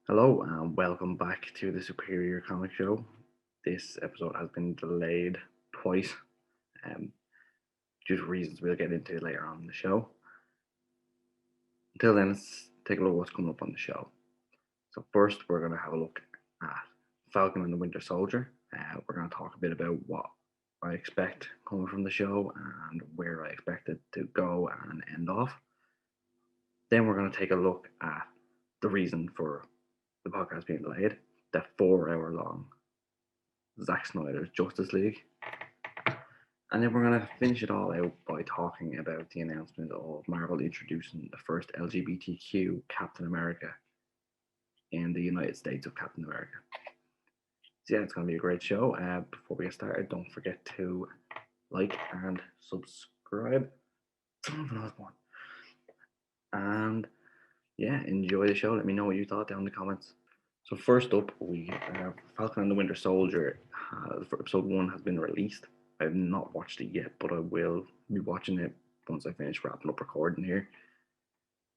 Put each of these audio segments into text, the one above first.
Hello and welcome back to the Superior Comic Show. This episode has been delayed twice, um, due to reasons we'll get into later on in the show. Until then, let's take a look at what's coming up on the show. So first, we're going to have a look at Falcon and the Winter Soldier. We're going to talk a bit about what I expect coming from the show and where I expect it to go and end off. Then we're going to take a look at the reason for the podcast being delayed, the 4 hour long Zack Snyder's Justice League. And then we're going to finish it all out by talking about the announcement of Marvel introducing the first LGBTQ Captain America in the United States of Captain America. So, yeah, it's going to be a great show. Before we get started, don't forget to like and subscribe. And yeah, enjoy the show. Let me know what you thought down in the comments. So first up, we have Falcon and the Winter Soldier. For episode 1 has been released. I have not watched it yet, but I will be watching it once I finish wrapping up recording here.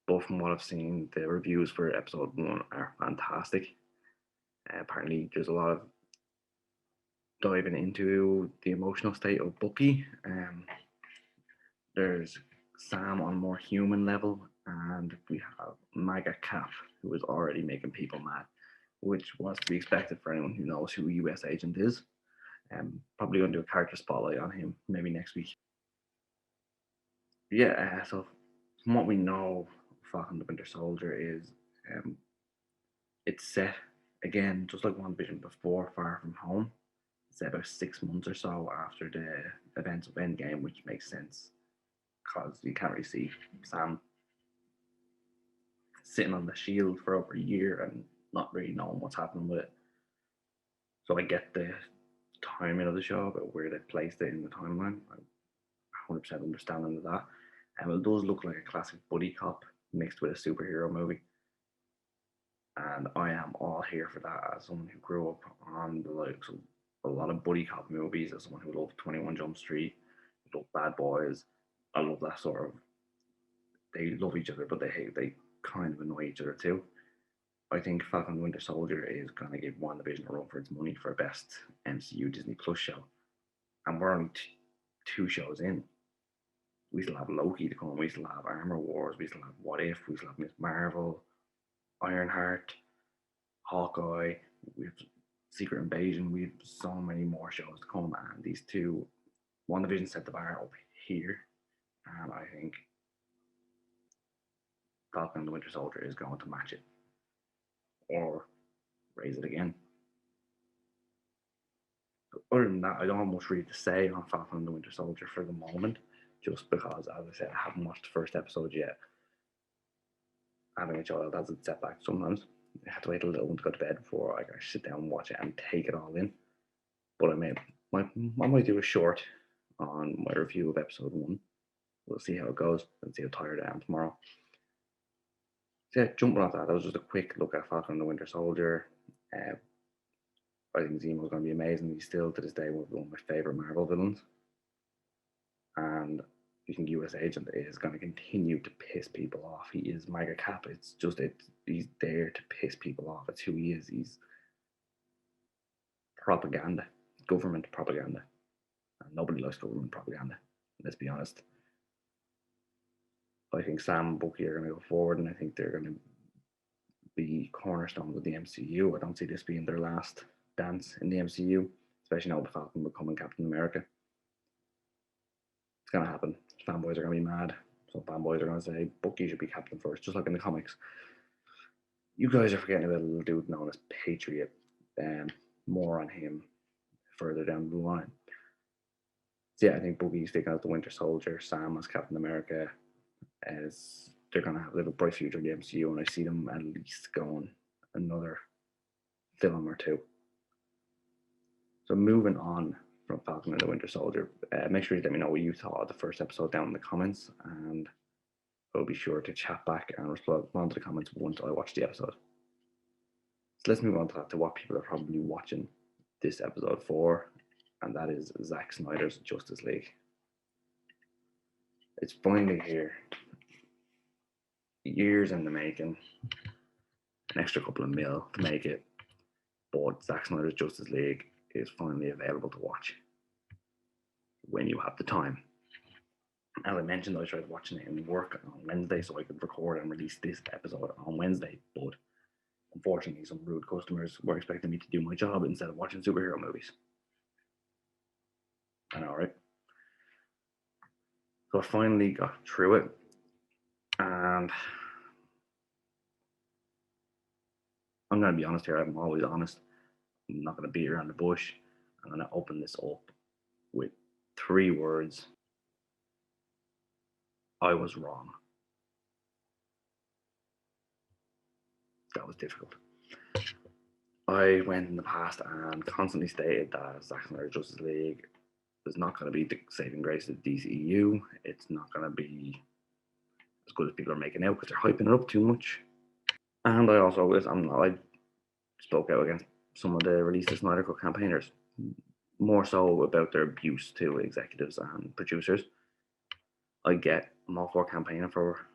But from what I've seen, the reviews for episode 1 are fantastic. Apparently, there's a lot of diving into the emotional state of Bucky. There's Sam on a more human level, and we have MAGA Cap, who is already making people mad, which was to be expected for anyone who knows who a US agent is. Probably going to do a character spotlight on him maybe next week. Yeah, so from what we know, Falcon the Winter Soldier is it's set again just like One Vision before Far From Home. It's set about 6 months or so after the events of Endgame, which makes sense because you can't really see Sam sitting on the shield for over a year and not really knowing what's happening with it. So I get the timing of the show, but where they placed it in the timeline, I'm 100% understanding of that. And it does look like a classic buddy cop mixed with a superhero movie. And I am all here for that as someone who grew up on the likes of a lot of buddy cop movies, as someone who loved 21 Jump Street, loved Bad Boys. I love that sort of, they love each other, but they kind of annoy each other too. I think Falcon and Winter Soldier is going to give WandaVision a run for its money for best MCU Disney Plus show. And we're only 2 shows in. We still have Loki to come, we still have Armor Wars, we still have What If, we still have Miss Marvel, Ironheart, Hawkeye, we have Secret Invasion, we have so many more shows to come, and these two, WandaVision set the bar up here, and I think Falcon and the Winter Soldier is going to match it, or raise it again. Other than that, I don't have much really to say on Falcon and the Winter Soldier for the moment, just because, as I said, I haven't watched the first episode yet. Having a child has its setbacks sometimes. I have to wait a little one to go to bed before I can sit down and watch it and take it all in. But I might do a short on my review of episode 1. We'll see how it goes and see how tired I am tomorrow. So yeah, jumping off that was just a quick look at Falcon and the Winter Soldier. I think Zemo's going to be amazing. He's still to this day one of my favorite Marvel villains, and I think US Agent is going to continue to piss people off. He is MAGA Cap. He's there to piss people off. It's who he is. He's propaganda, government propaganda, and nobody likes government propaganda. Let's be honest. I think Sam and Bucky are going to go forward, and I think they're going to be cornerstones of the MCU. I don't see this being their last dance in the MCU, especially now with Falcon becoming Captain America. It's going to happen. Fanboys are going to be mad. Some fanboys are going to say Bucky should be captain first, just like in the comics. You guys are forgetting about a little dude known as Patriot. More on him further down the line. So yeah, I think Bucky's taking out the Winter Soldier, Sam as Captain America, as they're going to have a little bright future in the MCU, and I see them at least going another film or two. So moving on from Falcon and the Winter Soldier, make sure you let me know what you thought of the first episode down in the comments, and I'll be sure to chat back and respond to the comments once I watch the episode. So let's move on to what people are probably watching this episode for, and that is Zack Snyder's Justice League. It's finally here. Years in the making. an extra couple of mil to make it. But Zack Snyder's Justice League is finally available to watch when you have the time. As I mentioned, I tried watching it in work on Wednesday so I could record and release this episode on Wednesday, but unfortunately, some rude customers were expecting me to do my job instead of watching superhero movies. I know, right? So I finally got through it, and I'm going to be honest here. I'm always honest. I'm not going to beat around the bush. I'm going to open this up with 3 words. I was wrong. That was difficult. I went in the past and constantly stated that Zack Snyder's Justice League is not going to be the saving grace of the DCEU. It's not going to be as good as people are making out because they're hyping it up too much. And I spoke out against some of the release of Snyder Cut campaigners, more so about their abuse to executives and producers. I'm all for campaigning for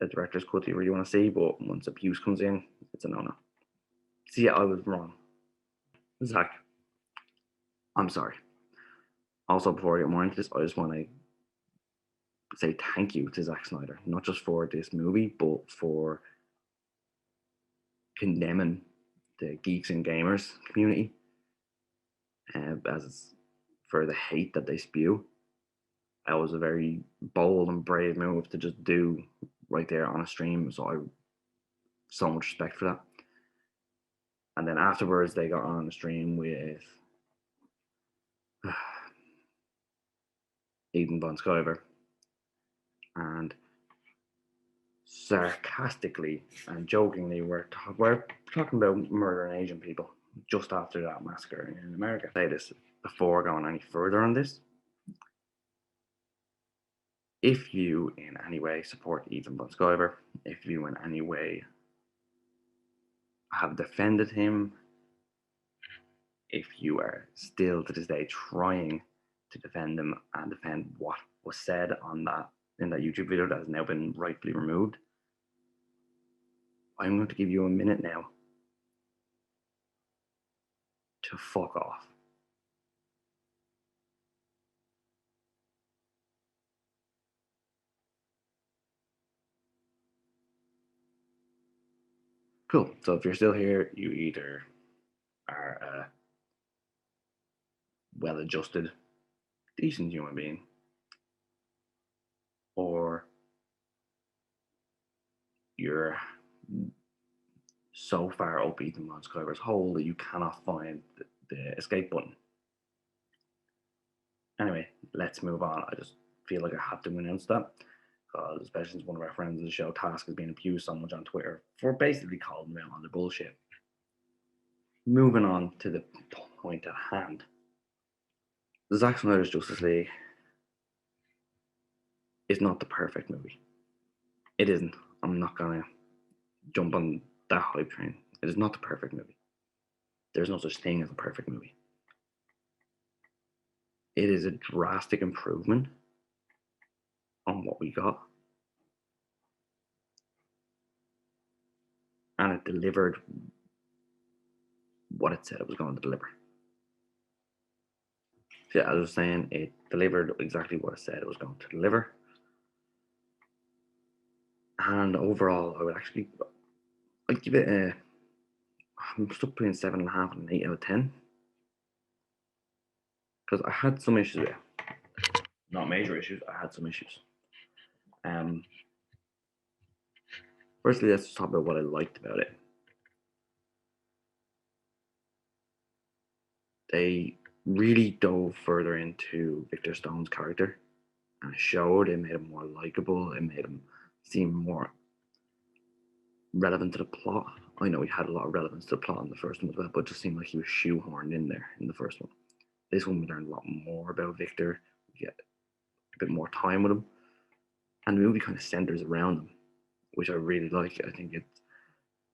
a director's cut that you really want to see, but once abuse comes in, it's a no-no. So yeah, I was wrong. Zack, I'm sorry. Also, before I get more into this, I just want to say thank you to Zack Snyder, not just for this movie, but for condemning the geeks and gamers community as for the hate that they spew. That was a very bold and brave move to just do right there on a stream. So I so much respect for that. And then afterwards, they got on the stream with Eden Von Skyver and sarcastically and jokingly we're talking about murdering Asian people just after that massacre in America. I say this before going any further on this. If you in any way support Ethan Von Skyver, if you in any way have defended him, if you are still to this day trying to defend him and defend what was said on that in that YouTube video that has now been rightfully removed, I'm going to give you a minute now to fuck off. Cool. So if you're still here, you either are a well-adjusted, decent human being, or you're so far up Ethan Von Skyver's hole that you cannot find the escape button. Anyway, let's move on. I just feel like I have to announce that, because especially since one of our friends of the show, Task, has been abused so much on Twitter for basically calling them out on the bullshit. Moving on to the point at hand. Zack Snyder's Justice League is not the perfect movie. It isn't. I'm not gonna jump on that hype train. It is not the perfect movie. There's no such thing as a perfect movie. It is a drastic improvement on what we got. And it delivered what it said it was going to deliver. So yeah, as I was saying, it delivered exactly what it said it was going to deliver. And overall, I'd give it I'm stuck between 7.5 and an 8 out of 10. Because I had some issues with it. Not major issues, I had some issues. Firstly, let's just talk about what I liked about it. They really dove further into Victor Stone's character and it made him more likable, it made him seem more relevant to the plot. I know he had a lot of relevance to the plot in the first one as well, but it just seemed like he was shoehorned in there in the first one. This one we learned a lot more about Victor, we get a bit more time with him, and the movie kind of centers around him, which I really like. I think it's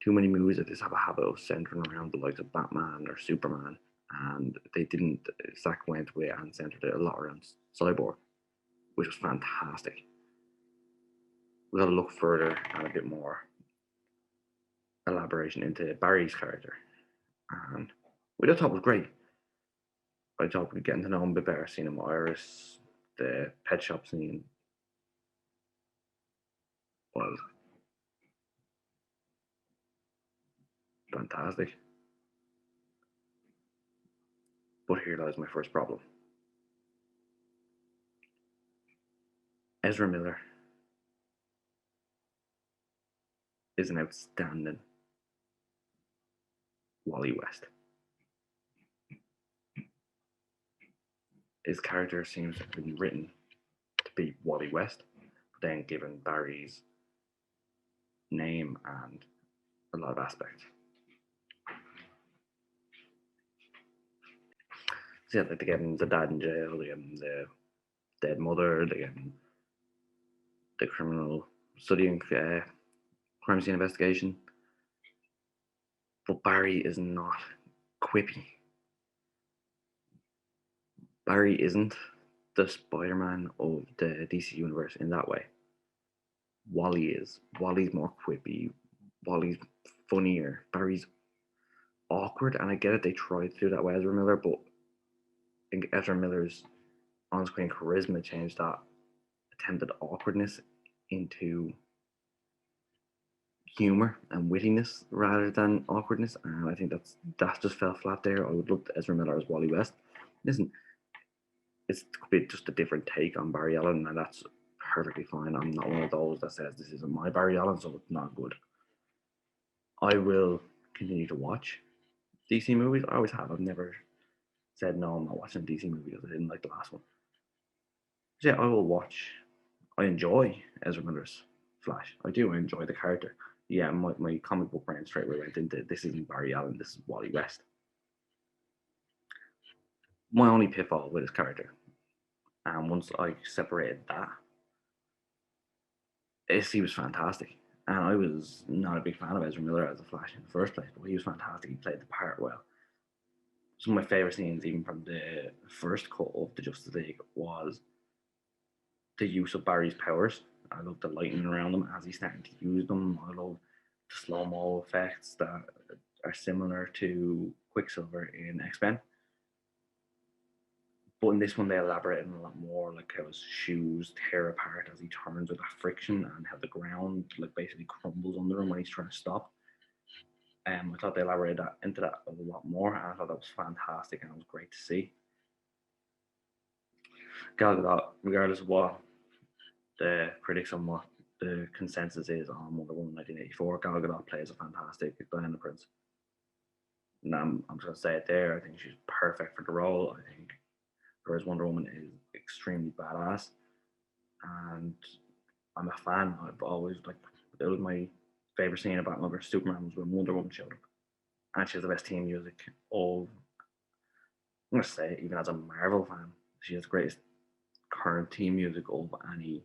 too many movies that just have a habit of centering around the likes of Batman or Superman, and they didn't. Zack went with and centered it a lot around Cyborg, which was fantastic. We got to look further and a bit more elaboration into Barry's character, and which I thought was great. I thought we'd getting to know him a bit better, seeing him with Iris, the pet shop scene was fantastic. But here lies my first problem. Ezra Miller is an outstanding Wally West. His character seems to have been written to be Wally West, but then given Barry's name and a lot of aspects. So yeah, like they get him the dad in jail, they get him the dead mother, they get him the criminal studying crime scene investigation. But Barry is not quippy. Barry isn't the Spider-Man of the DC universe in that way. Wally is. Wally's more quippy. Wally's funnier. Barry's awkward, and I get it. They tried to do that with Ezra Miller, but Ezra Miller's on-screen charisma changed that attempted awkwardness into humor and wittiness rather than awkwardness, and I think that just fell flat there. I would look at Ezra Miller as Wally West. Listen, it's just a different take on Barry Allen, and that's perfectly fine. I'm not one of those that says this isn't my Barry Allen, so it's not good. I will continue to watch DC movies. I always have. I've never said no, I'm not watching a DC movie because I didn't like the last one. So yeah, I will watch. I enjoy Ezra Miller's Flash. I do. I enjoy the character. Yeah, my comic book brain straight away went into this isn't Barry Allen, this is Wally West. My only pitfall with his character, and once I separated that, is he was fantastic. And I was not a big fan of Ezra Miller as a Flash in the first place, but he was fantastic. He played the part well. Some of my favourite scenes, even from the first cut of the Justice League, was the use of Barry's powers. I love the lightning around him as he's starting to use them. I love the slow-mo effects that are similar to Quicksilver in X-Men. But in this one, they elaborated a lot more, like how his shoes tear apart as he turns with that friction, and how the ground like basically crumbles under him when he's trying to stop. I thought they elaborated into that a lot more, and I thought that was fantastic, and it was great to see. Gal Gadot, regardless of what the critics and what the consensus is on Wonder Woman 1984, Gal Gadot plays a fantastic Diana Prince. And I'm just going to say it there. I think she's perfect for the role. I think whereas Wonder Woman is extremely badass, and I'm a fan. I've always it was my favorite scene about Batman vs Superman was when Wonder Woman showed up, and she has the best theme music of. I'm gonna say it, even as a Marvel fan, she has the greatest current theme music of any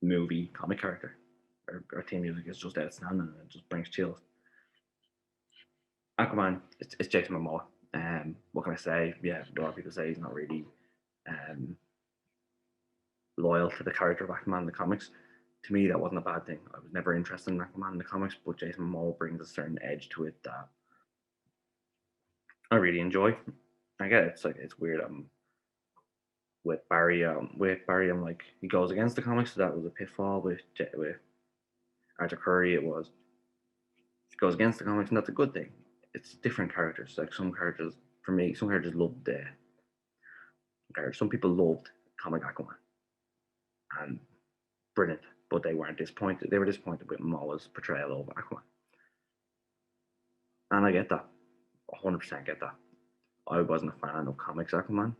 movie comic character. Her theme music is just outstanding, and it just brings chills. Aquaman, it's Jason Momoa. What can I say? Yeah, a lot of people say he's not really loyal to the character of Aquaman in the comics. To me, that wasn't a bad thing. I was never interested in Aquaman in the comics, but Jason Momoa brings a certain edge to it that I really enjoy. I get it. It's weird. With Barry, I'm like he goes against the comics, so that was a pitfall. With Arthur Curry, it was he goes against the comics, and that's a good thing. It's different characters. Like some characters, for me, some characters loved the characters. Some people loved comic Aquaman, and brilliant, but they weren't disappointed. They were disappointed with Momoa's portrayal of Aquaman, and I get that. 100% get that. I wasn't a fan of comics Aquaman,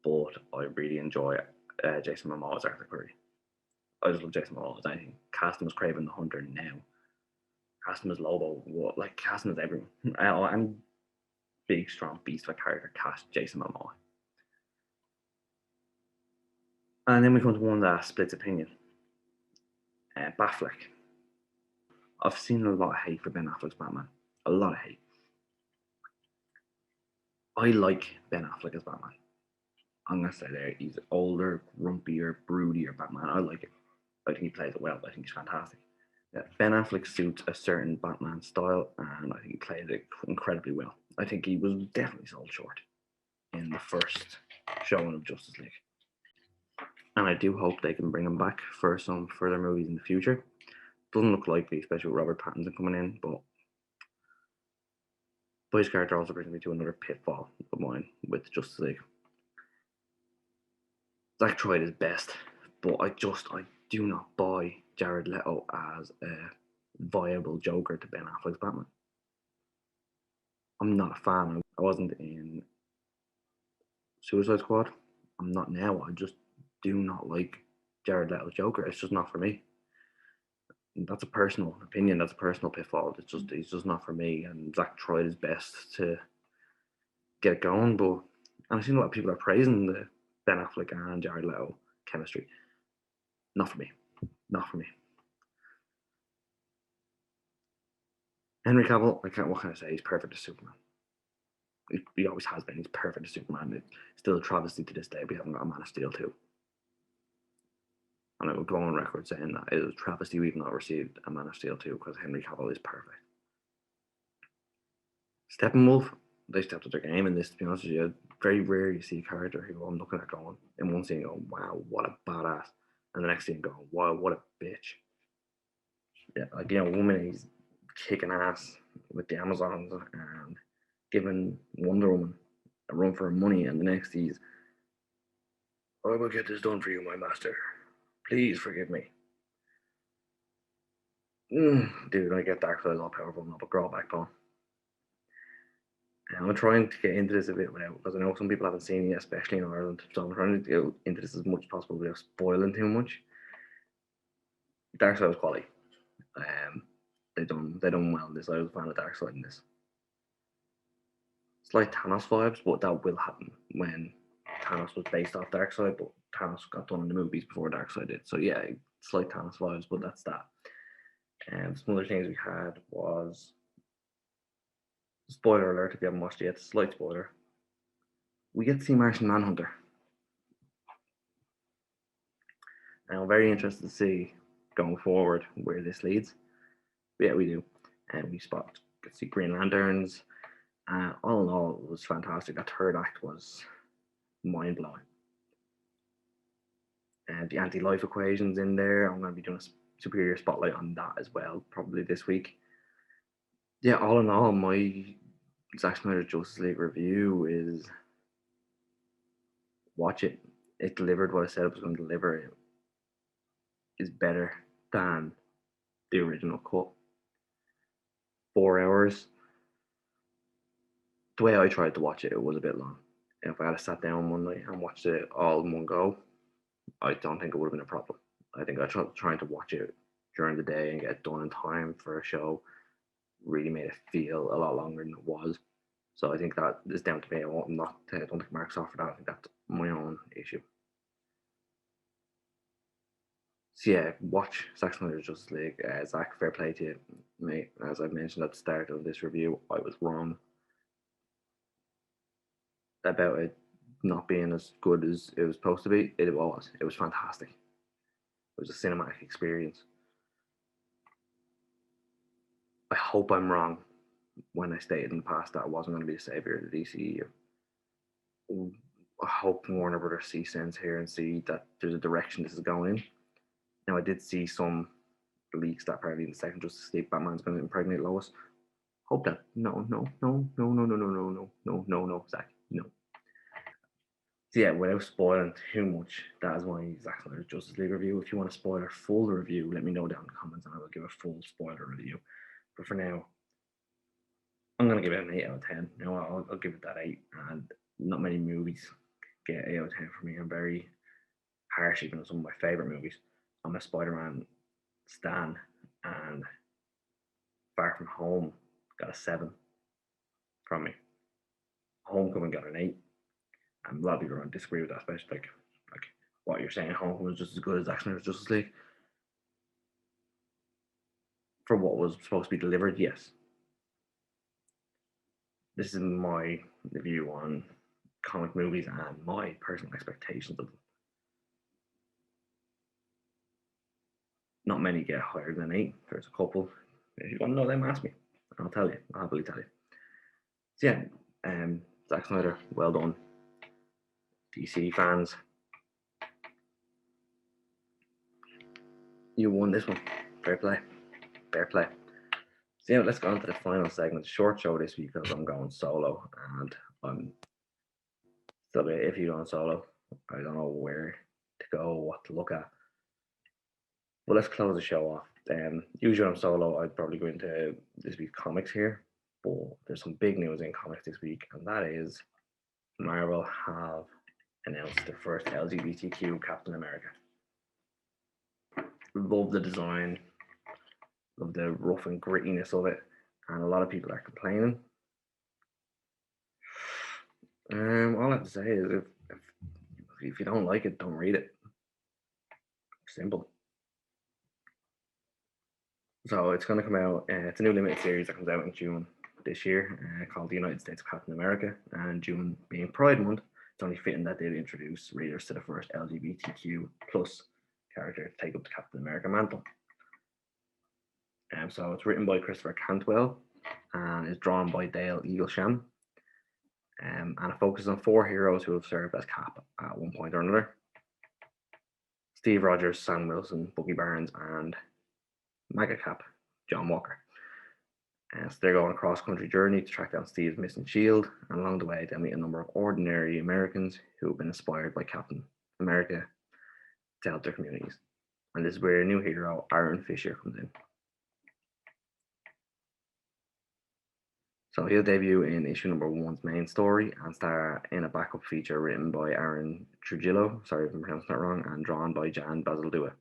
but I really enjoy Jason Momoa's Arthur Curry. I just love Jason Momoa as anything. Cast him as Kraven the Hunter now. Cast him as Lobo. Cast him as everyone. Any big, strong beast of a character, cast Jason Momoa. And then we come to one that splits opinion. Batfleck. I've seen a lot of hate for Ben Affleck's Batman. A lot of hate. I like Ben Affleck as Batman. I'm going to say there, he's older, grumpier, broodier Batman. I like it. I think he plays it well. I think he's fantastic. Yeah, Ben Affleck suits a certain Batman style, and I think he played it incredibly well. I think he was definitely sold short in the first showing of Justice League, and I do hope they can bring him back for some further movies in the future. Doesn't look likely, especially with Robert Pattinson coming in, but his character also brings me to another pitfall of mine with Justice League. Zack tried his best, but I do not buy Jared Leto as a viable Joker to Ben Affleck's Batman. I'm not a fan. I wasn't in Suicide Squad. I'm not now. I just do not like Jared Leto's Joker. It's just not for me. That's a personal opinion. That's a personal pitfall. He's just not for me. And Zack tried his best to get it going, but and I've seen a lot of people are praising the Ben Affleck and Jared Leto chemistry. Not for me. Not for me. Henry Cavill, I can't. What can I say? He's perfect as Superman. He always has been. He's perfect as Superman. It's still a travesty to this day. We haven't got a Man of Steel too. And I would go on record saying that it is a travesty we've not received a Man of Steel 2 because Henry Cavill is perfect. Steppenwolf, they stepped up their game in this, to be honest with you. Very rare you see a character who I'm looking at going, in one scene going, wow, what a badass. And the next scene going, wow, what a bitch. Yeah, like, one minute he's kicking ass with the Amazons and giving Wonder Woman a run for her money, and the next he's, I will get this done for you, my master. Please forgive me. Dude, I get Darkseid's all powerful enough, but grow backbone. And I'm trying to get into this a bit without, because I know some people haven't seen it, especially in Ireland. So I'm trying to get into this as much as possible without spoiling too much. Darkseid was quality. They done well in this. I was a fan of Darkseid in this. It's like Thanos vibes, but that will happen when Thanos was based off Darkseid, but Thanos got done in the movies before Darkseid did. So yeah, it's like Thanos vibes, but that's that. Some other things we had was, spoiler alert if you haven't watched it yet, slight spoiler. We get to see Martian Manhunter. And I'm very interested to see going forward where this leads. But yeah, we do. And we get to see Green Lanterns. All in all, it was fantastic. That third act was mind blowing. And the anti-life equations in there. I'm going to be doing a superior spotlight on that as well, probably this week. Yeah, all in all, my Zack Snyder Justice League review is watch it. It delivered what I said it was going to deliver. It is better than the original cut. 4 hours. The way I tried to watch it, it was a bit long. If I had sat down one night and watched it all in one go, I don't think it would have been a problem. I think trying to watch it during the day and get it done in time for a show really made it feel a lot longer than it was. So I think that is down to me. I don't think Mark's off for that. I think that's my own issue. So yeah, watch Zack Snyder's Justice League. Zack, fair play to you, mate. As I mentioned at the start of this review, I was wrong about it not being as good as it was supposed to be. It was. It was fantastic. It was a cinematic experience. I hope I'm wrong when I stated in the past that I wasn't going to be the savior of the DCEU. I hope Warner Brothers see sense here and see that there's a direction this is going in. Now, I did see some leaks that apparently in the second Justice League, Batman's going to impregnate Lois. Hope that. No, Zack, no. So yeah, without spoiling too much, that is my Zack Snyder's Justice League review. If you want a spoiler full review, let me know down in the comments and I will give a full spoiler review. But for now, I'm going to give it an 8 out of 10. You know, I'll give it that 8. And not many movies get 8 out of 10 for me. I'm very harsh even on some of my favourite movies. I'm a Spider-Man stan, and Far From Home got a 7 from me. Homecoming got an 8. And a lot of people are going to disagree with that, especially like what you're saying. Homecoming was just as good as Zack Snyder's Justice League. For what was supposed to be delivered, yes. This is my view on comic movies and my personal expectations of them. Not many get higher than 8. There's a couple. If you want to know them, ask me. I'll tell you. I'll happily tell you. So yeah, Zack Snyder, well done. DC fans, you won this one. Fair play. Fair play. So yeah, let's go on to the final segment. Short show this week because I'm going solo and I'm still a bit iffy on solo. I don't know where to go, what to look at. But let's close the show off. Usually I'm solo, I'd probably go into this week's comics here. But there's some big news in comics this week, and that is Marvel have announced the first LGBTQ Captain America. Love the design, love the rough and grittiness of it, and a lot of people are complaining. All I have to say is if you don't like it, don't read it. Simple. So it's going to come out. It's a new limited series that comes out in June this year, called The United States of Captain America. And June being Pride Month, it's only fitting that they'd introduce readers to the first LGBTQ plus character to take up the Captain America mantle. So it's written by Christopher Cantwell and is drawn by Dale Eaglesham. And it focuses on 4 heroes who have served as Cap at one point or another. Steve Rogers, Sam Wilson, Bucky Barnes, and Mega Cap, John Walker. So they're going on a cross-country journey to track down Steve's missing shield, and along the way they'll meet a number of ordinary Americans who have been inspired by Captain America to help their communities. And this is where a new hero, Aaron Fisher, comes in. So he'll debut in issue number 1's main story and star in a backup feature written by Aaron Trujillo, sorry if I'm pronouncing that wrong, and drawn by Jan Bazaldua.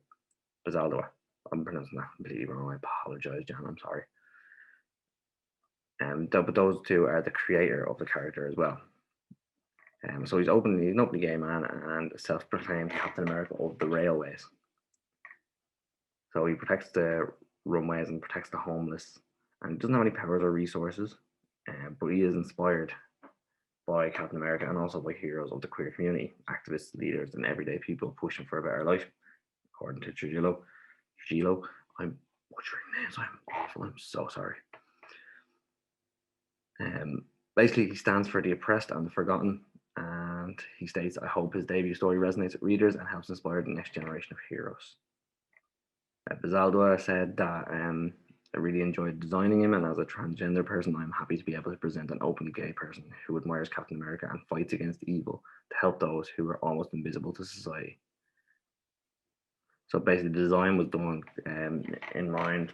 I'm pronouncing that completely wrong. I apologize, Jan. I'm sorry. But those two are the creator of the character as well. So he's an openly gay man and self-proclaimed Captain America of the railways. So he protects the runways and protects the homeless, and doesn't have any powers or resources, but he is inspired by Captain America and also by heroes of the queer community, activists, leaders, and everyday people pushing for a better life, according to Trujillo. I'm butchering names. I'm awful. I'm so sorry. Basically, he stands for the oppressed and the forgotten, and he states, "I hope his debut story resonates with readers and helps inspire the next generation of heroes." Bazaldua said that I really enjoyed designing him, and as a transgender person, I'm happy to be able to present an openly gay person who admires Captain America and fights against evil to help those who are almost invisible to society. So basically, the design was done in mind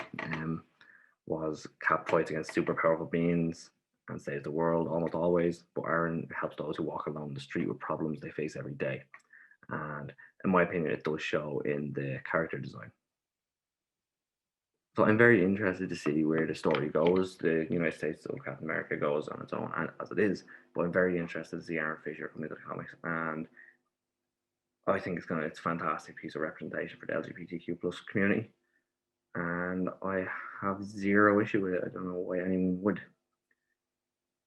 was Cap fights against super powerful beings and saves the world almost always, but Aaron helps those who walk along the street with problems they face every day. And in my opinion, it does show in the character design. So I'm very interested to see where the story goes. The United States of Captain America goes on its own, as it is, but I'm very interested to see Aaron Fisher come into the comics, and I think it's a fantastic piece of representation for the LGBTQ plus community, and I have zero issue with it. I don't know why anyone would.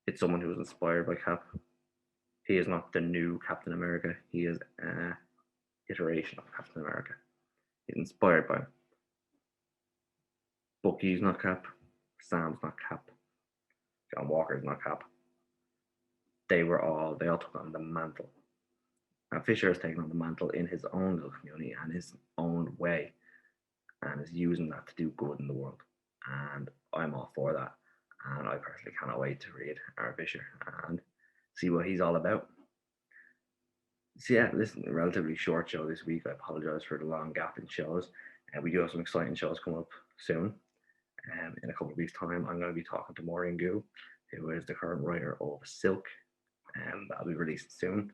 It's someone who was inspired by Cap. He is not the new Captain America. He is an iteration of Captain America. He's inspired by him. Bucky's not Cap. Sam's not Cap. John Walker's not Cap. They all took on the mantle. And Fisher has taken on the mantle in his own little community and his own way, and is using that to do good in the world. And I'm all for that. And I personally cannot wait to read Aaron Fisher and see what he's all about. So yeah, listen, a relatively short show this week. I apologize for the long gap in shows. And we do have some exciting shows coming up soon. In a couple of weeks' time, I'm going to be talking to Maureen Gu, who is the current writer of Silk. That'll be released soon.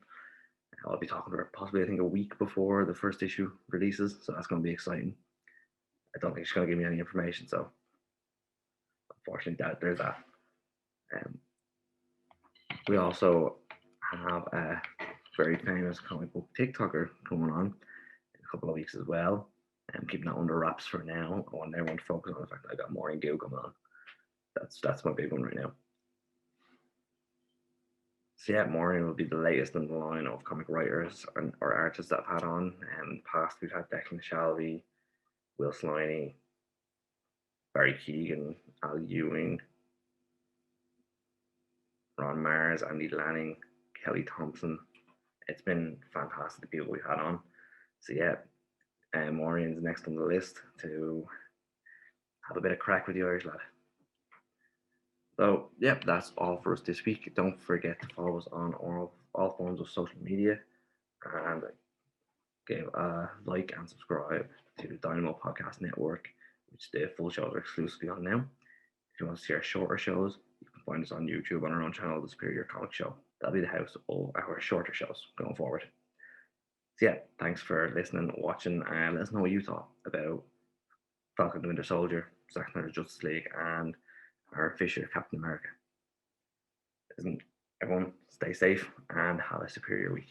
I'll be talking to her possibly, I think, a week before the first issue releases. So that's going to be exciting. I don't think she's going to give me any information. So unfortunately, there's that. We also have a very famous comic book TikToker coming on in a couple of weeks as well. I'm keeping that under wraps for now. I want everyone to focus on the fact that I got Maureen Gu coming on. That's my big one right now. So yeah, Maureen will be the latest in the line of comic writers or artists that I've had on. In the past, we've had Declan Shalvey, Will Sliney, Barry Keegan, Al Ewing, Ron Mars, Andy Lanning, Kelly Thompson. It's been fantastic, the people we've had on. So yeah, Maureen's next on the list to have a bit of crack with the Irish lad. So yeah, that's all for us this week. Don't forget to follow us on all forms of social media, and give a like and subscribe to the Dynamo Podcast Network, which the full shows are exclusively on now. If you want to see our shorter shows, you can find us on YouTube on our own channel, The Superior Comic Show. That'll be the house of our shorter shows going forward. So yeah, thanks for listening, watching, and let us know what you thought about Falcon the Winter Soldier, Zack Snyder's Justice League, and our Fisher Captain America. Everyone, stay safe and have a superior week.